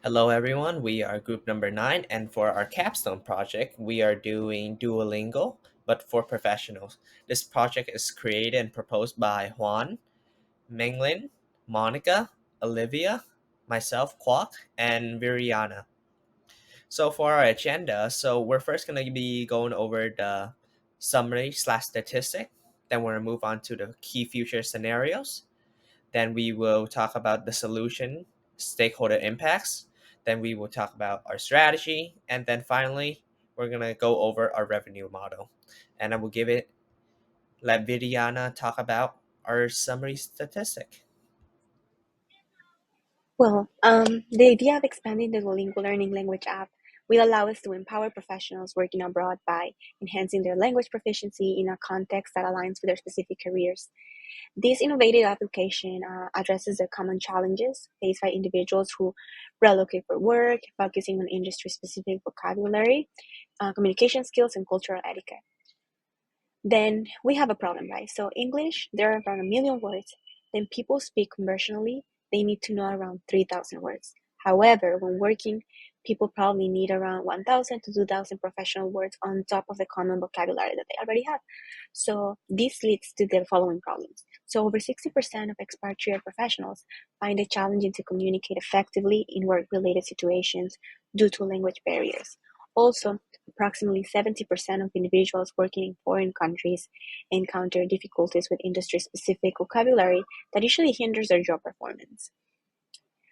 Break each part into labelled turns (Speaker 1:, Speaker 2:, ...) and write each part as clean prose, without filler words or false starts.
Speaker 1: Hello, everyone. We are group number 9, and for our Capstone project, we are doing Duolingo, but for professionals. This project is created and proposed by Juan, Menglin, Monica, Olivia, myself, Kwok, and Viriana. So for our agenda, we're first going to be going over the summary slash statistic. Then we're going to move on to the key future scenarios. Then we will talk about the solution, stakeholder impacts. Then we will talk about our strategy. And then finally, we're going to go over our revenue model. And I will let Vidiana talk about our summary statistic.
Speaker 2: The idea of expanding the Duolingo Learning Language app will allow us to empower professionals working abroad by enhancing their language proficiency in a context that aligns with their specific careers. This innovative application addresses the common challenges faced by individuals who relocate for work, focusing on industry specific vocabulary, communication skills, and cultural etiquette. Then we have a problem, right? So English, there are around a million words. Then people speak conversationally, they need to know around 3,000 words. However, when working, people probably need around 1,000 to 2,000 professional words on top of the common vocabulary that they already have. So this leads to the following problems. So over 60% of expatriate professionals find it challenging to communicate effectively in work-related situations due to language barriers. Also, approximately 70% of individuals working in foreign countries encounter difficulties with industry-specific vocabulary that usually hinders their job performance,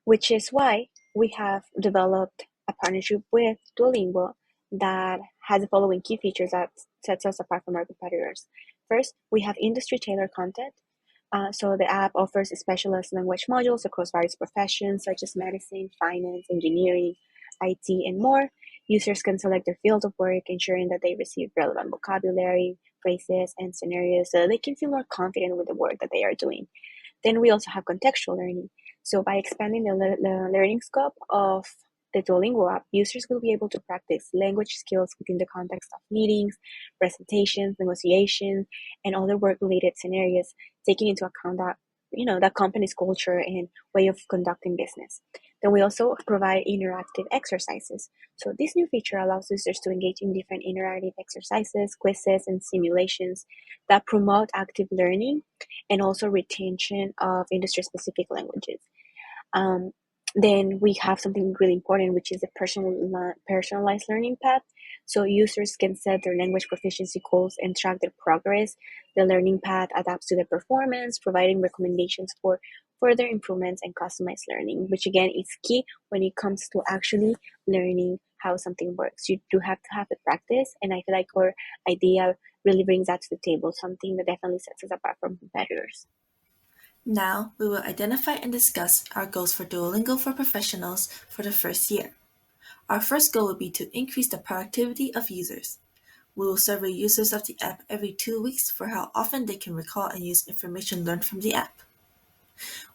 Speaker 2: which is why we have developed a partnership with Duolingo that has the following key features that sets us apart from our competitors. First, we have industry-tailored content. So the app offers specialized language modules across various professions such as medicine, finance, engineering, IT, and more. Users can select their field of work, ensuring that they receive relevant vocabulary, phrases, and scenarios so they can feel more confident with the work that they are doing. Then we also have contextual learning. So by expanding the learning scope of the Duolingo app, users will be able to practice language skills within the context of meetings, presentations, negotiations, and other work-related scenarios, taking into account that that company's culture and way of conducting business. Then we also provide interactive exercises. So this new feature allows users to engage in different interactive exercises, quizzes, and simulations that promote active learning and also retention of industry-specific languages. Um, then we have something really important, which is a personalized learning path. So users can set their language proficiency goals and track their progress. The learning path adapts to their performance, providing recommendations for further improvements and customized learning, which again is key when it comes to actually learning how something works. You do have to have the practice, and I feel like our idea really brings that to the table, something that definitely sets us apart from competitors.
Speaker 3: Now, we will identify and discuss our goals for Duolingo for professionals for the first year. Our first goal will be to increase the productivity of users. We will survey users of the app every 2 weeks for how often they can recall and use information learned from the app.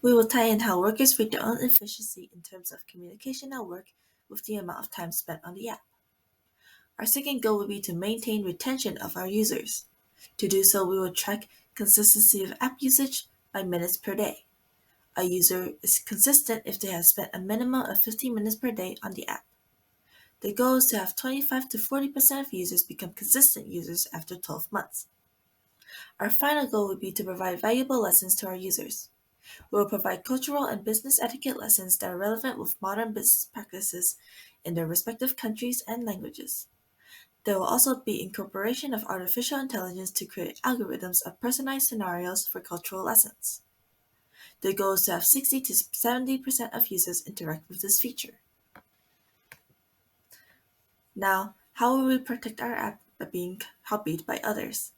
Speaker 3: We will tie in how workers rate their own efficiency in terms of communication at work with the amount of time spent on the app. Our second goal will be to maintain retention of our users. To do so, we will track consistency of app usage by minutes per day. A user is consistent if they have spent a minimum of 15 minutes per day on the app. The goal is to have 25 to 40% of users become consistent users after 12 months. Our final goal would be to provide valuable lessons to our users. We will provide cultural and business etiquette lessons that are relevant with modern business practices in their respective countries and languages. There will also be incorporation of artificial intelligence to create algorithms of personalized scenarios for cultural lessons. The goal is to have 60 to 70% of users interact with this feature. Now, how will we protect our app by being copied by others?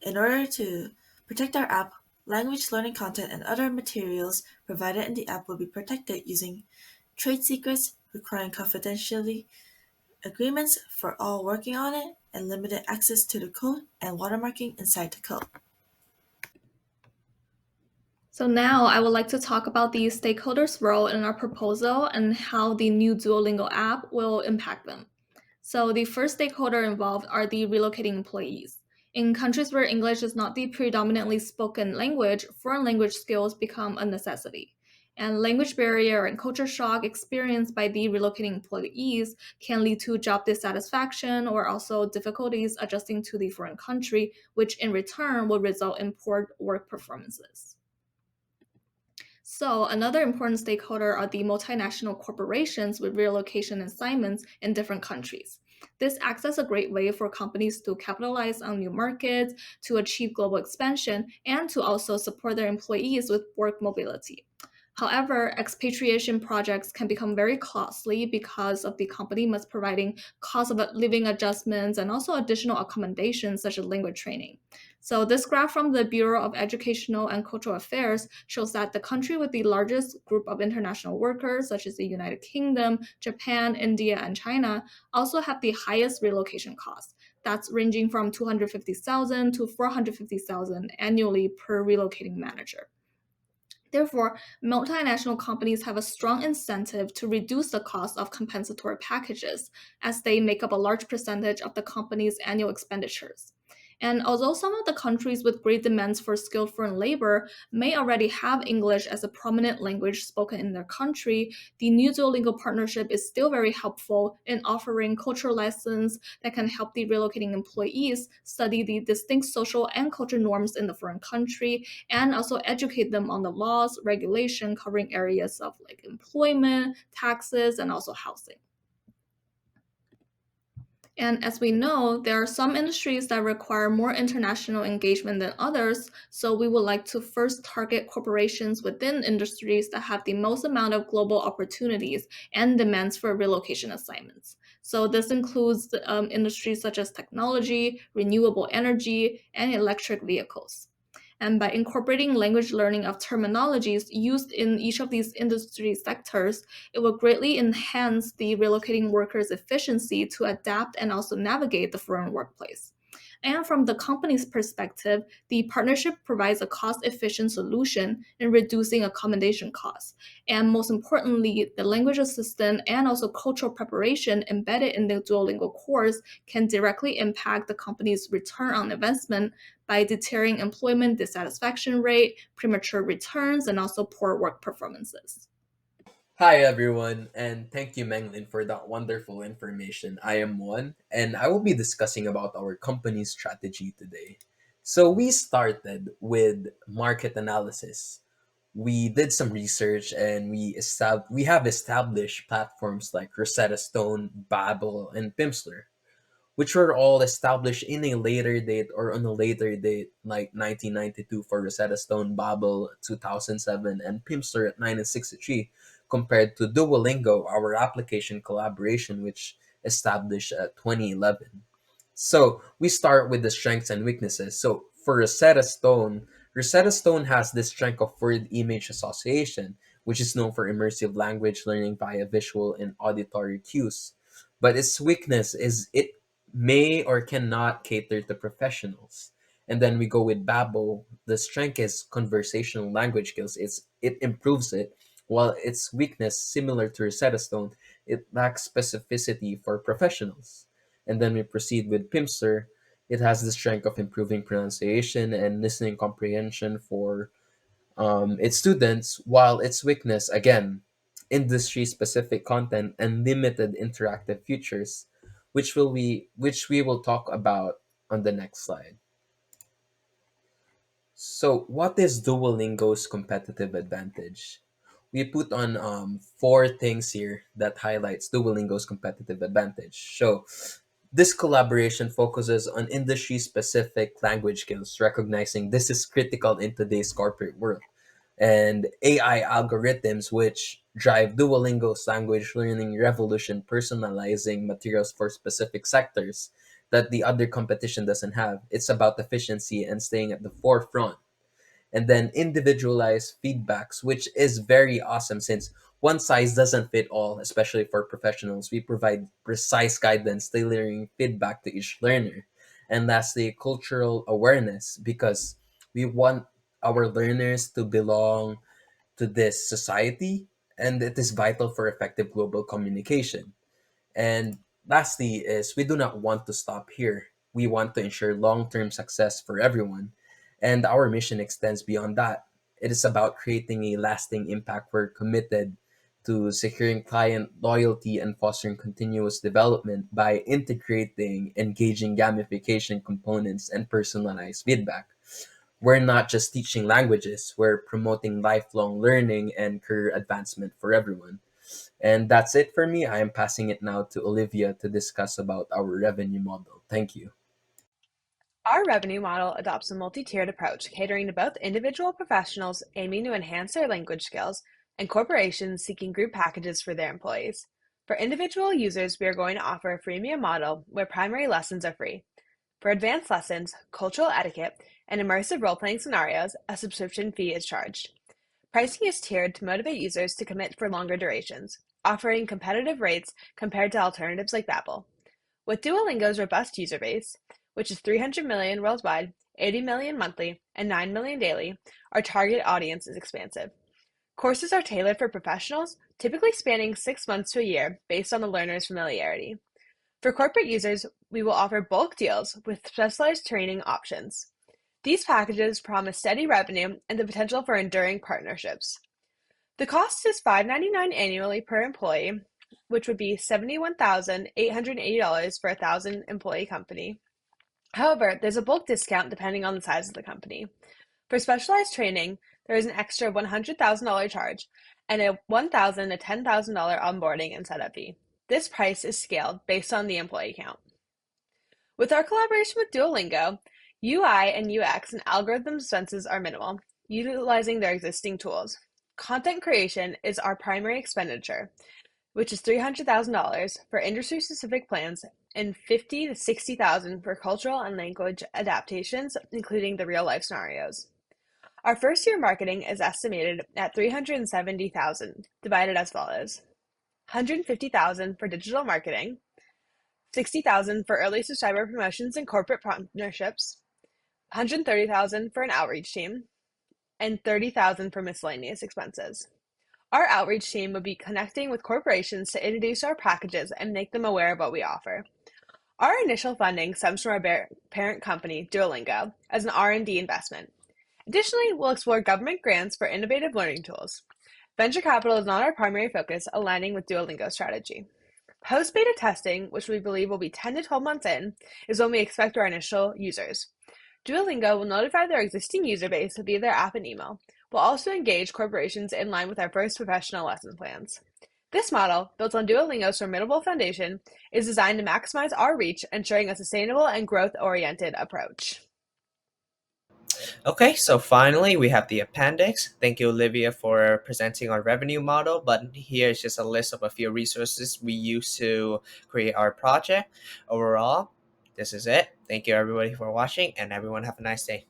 Speaker 3: In order to protect our app, language learning content and other materials provided in the app will be protected using trade secrets, requiring confidentiality agreements for all working on it, and limited access to the code and watermarking inside the code.
Speaker 4: So now I would like to talk about the stakeholders' role in our proposal and how the new Duolingo app will impact them. So the first stakeholder involved are the relocating employees. In countries where English is not the predominantly spoken language, foreign language skills become a necessity. And language barrier and culture shock experienced by the relocating employees can lead to job dissatisfaction or also difficulties adjusting to the foreign country, which in return will result in poor work performances. So, another important stakeholder are the multinational corporations with relocation assignments in different countries. This acts as a great way for companies to capitalize on new markets, to achieve global expansion, and to also support their employees with work mobility. However, expatriation projects can become very costly because of the company must providing cost of living adjustments and also additional accommodations such as language training. So this graph from the Bureau of Educational and Cultural Affairs shows that the country with the largest group of international workers, such as the United Kingdom, Japan, India, and China, also have the highest relocation costs. That's ranging from 250,000 to 450,000 annually per relocating manager. Therefore, multinational companies have a strong incentive to reduce the cost of compensatory packages, as they make up a large percentage of the company's annual expenditures. And although some of the countries with great demands for skilled foreign labor may already have English as a prominent language spoken in their country, the new Duolingo partnership is still very helpful in offering cultural lessons that can help the relocating employees study the distinct social and cultural norms in the foreign country and also educate them on the laws, regulation covering areas of like employment, taxes, and also housing. And as we know, there are some industries that require more international engagement than others, so we would like to first target corporations within industries that have the most amount of global opportunities and demands for relocation assignments. So this includes industries such as technology, renewable energy, and electric vehicles. And by incorporating language learning of terminologies used in each of these industry sectors, it will greatly enhance the relocating workers' efficiency to adapt and also navigate the foreign workplace. And from the company's perspective, the partnership provides a cost efficient solution in reducing accommodation costs. And most importantly, the language assistant and also cultural preparation embedded in the Duolingo course can directly impact the company's return on investment by deterring employment dissatisfaction rate, premature returns, and also poor work performances.
Speaker 5: Hi everyone, and thank you Menglin for that wonderful information. I am Juan, and I will be discussing about our company's strategy today. So we started with market analysis. We did some research and we have established platforms like Rosetta Stone, Babbel, and Pimsleur, which were all established in a later date or on a later date, like 1992 for Rosetta Stone, Babel 2007, and Pimsleur at 1963, compared to Duolingo, our application collaboration, which established at 2011. So we start with the strengths and weaknesses. So for Rosetta Stone has this strength of word image association, which is known for immersive language learning via visual and auditory cues. But its weakness is it may or cannot cater to professionals. And then we go with Babel. The strength is conversational language skills. It improves it, while its weakness, similar to Rosetta Stone, it lacks specificity for professionals. And then we proceed with Pimsleur. It has the strength of improving pronunciation and listening comprehension for its students, while its weakness, again, industry specific content and limited interactive features, which we will talk about on the next slide. So, what is Duolingo's competitive advantage? We put on four things here that highlights Duolingo's competitive advantage. So, this collaboration focuses on industry specific language skills, recognizing this is critical in today's corporate world, and AI algorithms, which drive Duolingo's language learning revolution, personalizing materials for specific sectors that the other competition doesn't have. It's about efficiency and staying at the forefront, and then individualized feedbacks, which is very awesome since one size doesn't fit all, especially for professionals. We provide precise guidance, tailoring feedback to each learner. And lastly, cultural awareness, because we want our learners to belong to this society, and it is vital for effective global communication. And lastly, is we do not want to stop here. We want to ensure long term success for everyone. And our mission extends beyond that. It is about creating a lasting impact. We're committed to securing client loyalty and fostering continuous development by integrating engaging gamification components and personalized feedback. We're not just teaching languages, we're promoting lifelong learning and career advancement for everyone. And that's it for me. I am passing it now to Olivia to discuss about our revenue model. Thank you.
Speaker 2: Our revenue model adopts a multi-tiered approach, catering to both individual professionals aiming to enhance their language skills and corporations seeking group packages for their employees. For individual users, we are going to offer a freemium model where primary lessons are free. For advanced lessons, cultural etiquette, and immersive role-playing scenarios, a subscription fee is charged. Pricing is tiered to motivate users to commit for longer durations, offering competitive rates compared to alternatives like Babbel. With Duolingo's robust user base, which is 300 million worldwide, 80 million monthly, and 9 million daily, our target audience is expansive. Courses are tailored for professionals, typically spanning 6 months to a year based on the learner's familiarity. For corporate users, we will offer bulk deals with specialized training options. These packages promise steady revenue and the potential for enduring partnerships. The cost is $5.99 annually per employee, which would be $71,880 for a 1,000 employee company. However, there's a bulk discount depending on the size of the company. For specialized training, there is an extra $100,000 charge and a $1,000 to $10,000 onboarding and setup fee. This price is scaled based on the employee count. With our collaboration with Duolingo, UI and UX and algorithm expenses are minimal, utilizing their existing tools. Content creation is our primary expenditure, which is $300,000 for industry-specific plans and 50 to 60,000 for cultural and language adaptations, including the real-life scenarios. Our first year marketing is estimated at 370,000, divided as follows: 150,000 for digital marketing, 60,000 for early subscriber promotions and corporate partnerships, 130,000 for an outreach team, and 30,000 for miscellaneous expenses. Our outreach team would be connecting with corporations to introduce our packages and make them aware of what we offer. Our initial funding stems from our parent company, Duolingo, as an R&D investment. Additionally, we'll explore government grants for innovative learning tools. Venture capital is not our primary focus, aligning with Duolingo's strategy. Post-beta testing, which we believe will be 10 to 12 months in, is when we expect our initial users. Duolingo will notify their existing user base via their app and email. We'll also engage corporations in line with our first professional lesson plans. This model, built on Duolingo's formidable foundation, is designed to maximize our reach, ensuring a sustainable and growth-oriented approach.
Speaker 1: Okay, so finally we have the appendix. Thank you, Olivia, for presenting our revenue model. But here's just a list of a few resources we use to create our project. Overall, this is it. Thank you, everybody, for watching, and everyone have a nice day.